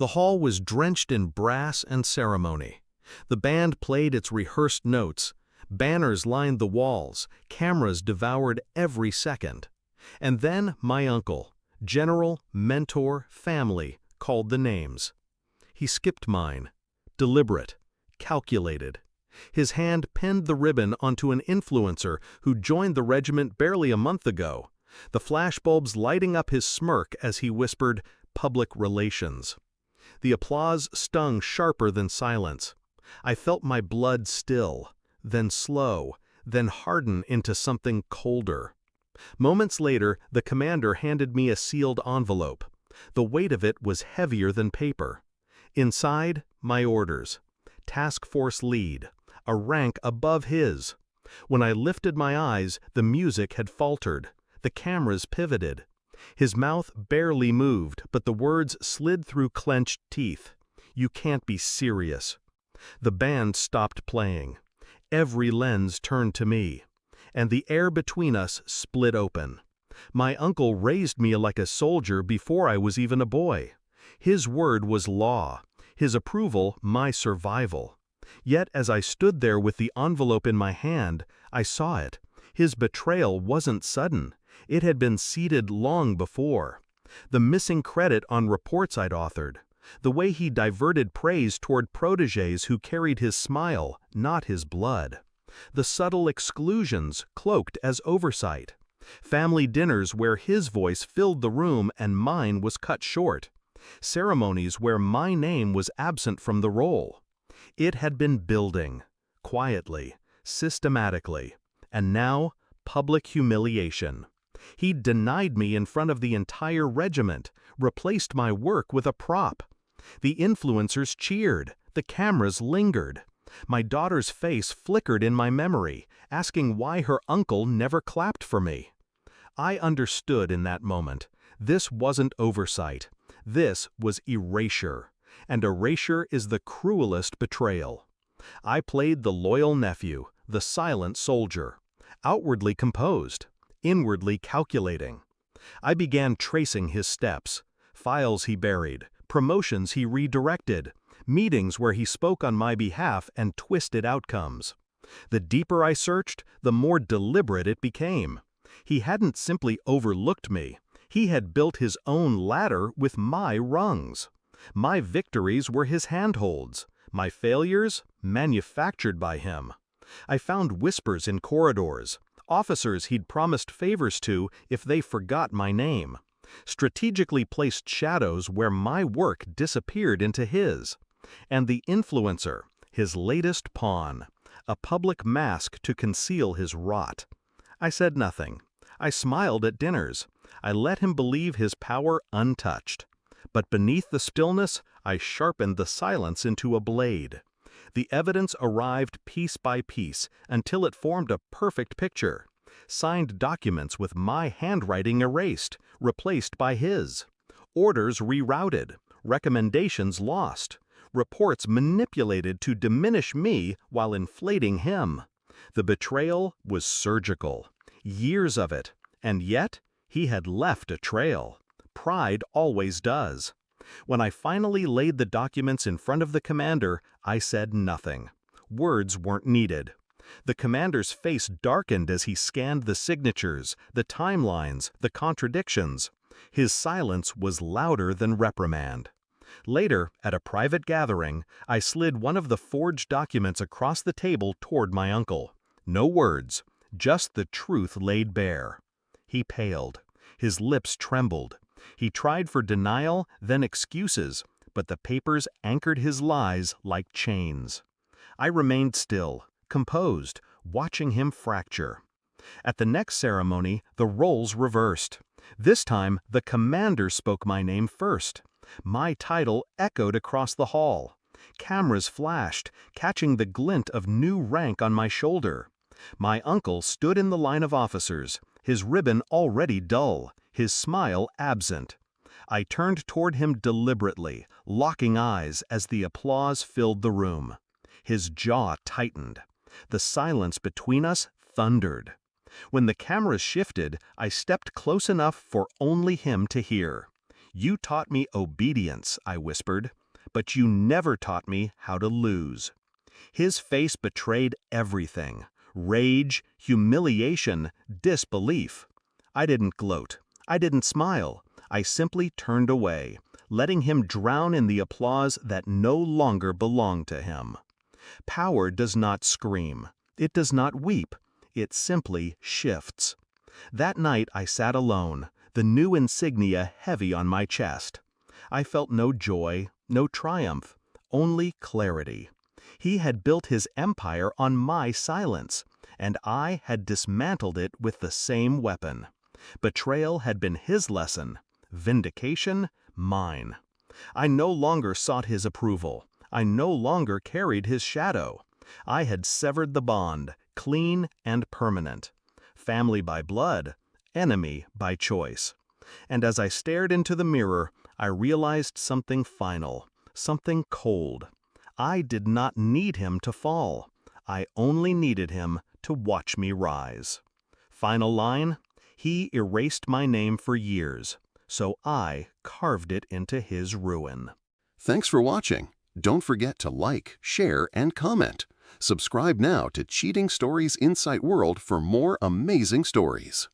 The hall was drenched in brass and ceremony. The band played its rehearsed notes. Banners lined the walls. Cameras devoured every second. And then my uncle, general, mentor, family, called the names. He skipped mine. Deliberate. Calculated. His hand pinned the ribbon onto an influencer who joined the regiment barely a month ago, the flashbulbs lighting up his smirk as he whispered, "Public relations." The applause stung sharper than silence. I felt my blood still, then slow, then harden into something colder. Moments later, the commander handed me a sealed envelope. The weight of it was heavier than paper. Inside, my orders. Task Force Lead, a rank above his. When I lifted my eyes, the music had faltered. The cameras pivoted. His mouth barely moved, but the words slid through clenched teeth. "You can't be serious." The band stopped playing. Every lens turned to me, and the air between us split open. My uncle raised me like a soldier before I was even a boy. His word was law, his approval my survival. Yet as I stood there with the envelope in my hand, I saw it. His betrayal wasn't sudden. It had been seeded long before. The missing credit on reports I'd authored. The way he diverted praise toward protégés who carried his smile, not his blood. The subtle exclusions cloaked as oversight. Family dinners where his voice filled the room and mine was cut short. Ceremonies where my name was absent from the roll. It had been building, quietly, systematically, and now public humiliation. He'd denied me in front of the entire regiment, replaced my work with a prop. The influencers cheered, the cameras lingered. My daughter's face flickered in my memory, asking why her uncle never clapped for me. I understood in that moment. This wasn't oversight. This was erasure. And erasure is the cruelest betrayal. I played the loyal nephew, the silent soldier, outwardly composed, inwardly calculating. I began tracing his steps, files he buried, promotions he redirected, meetings where he spoke on my behalf and twisted outcomes. The deeper I searched, the more deliberate it became. He hadn't simply overlooked me. He had built his own ladder with my rungs. My victories were his handholds, my failures manufactured by him. I found whispers in corridors, officers he'd promised favors to if they forgot my name, strategically placed shadows where my work disappeared into his, and the influencer, his latest pawn, a public mask to conceal his rot. I said nothing. I smiled at dinners. I let him believe his power untouched. But beneath the stillness, I sharpened the silence into a blade. The evidence arrived piece by piece until it formed a perfect picture. Signed documents with my handwriting erased, replaced by his. Orders rerouted, recommendations lost, reports manipulated to diminish me while inflating him. The betrayal was surgical. Years of it, and yet he had left a trail. Pride always does. When I finally laid the documents in front of the commander, I said nothing. Words weren't needed. The commander's face darkened as he scanned the signatures, the timelines, the contradictions. His silence was louder than reprimand. Later, at a private gathering, I slid one of the forged documents across the table toward my uncle. No words, just the truth laid bare. He paled. His lips trembled. He tried for denial, then excuses, but the papers anchored his lies like chains. I remained still, composed, watching him fracture. At the next ceremony, the roles reversed. This time, the commander spoke my name first. My title echoed across the hall. Cameras flashed, catching the glint of new rank on my shoulder. My uncle stood in the line of officers, his ribbon already dull, his smile absent. I turned toward him deliberately, locking eyes as the applause filled the room. His jaw tightened. The silence between us thundered. When the cameras shifted, I stepped close enough for only him to hear. "You taught me obedience," I whispered, "but you never taught me how to lose." His face betrayed everything: rage, humiliation, disbelief. I didn't gloat. I didn't smile. I simply turned away, letting him drown in the applause that no longer belonged to him. Power does not scream. It does not weep. It simply shifts. That night I sat alone, the new insignia heavy on my chest. I felt no joy, no triumph, only clarity. He had built his empire on my silence, and I had dismantled it with the same weapon. Betrayal had been his lesson, vindication mine. I no longer sought his approval. I no longer carried his shadow. I had severed the bond, clean and permanent. Family by blood, enemy by choice. And as I stared into the mirror, I realized something final, something cold. I did not need him to fall. I only needed him to watch me rise. Final line: he erased my name for years, so I carved it into his ruin. Thanks for watching. Don't forget to like, share, and comment. Subscribe now to Cheating Stories Insight World for more amazing stories.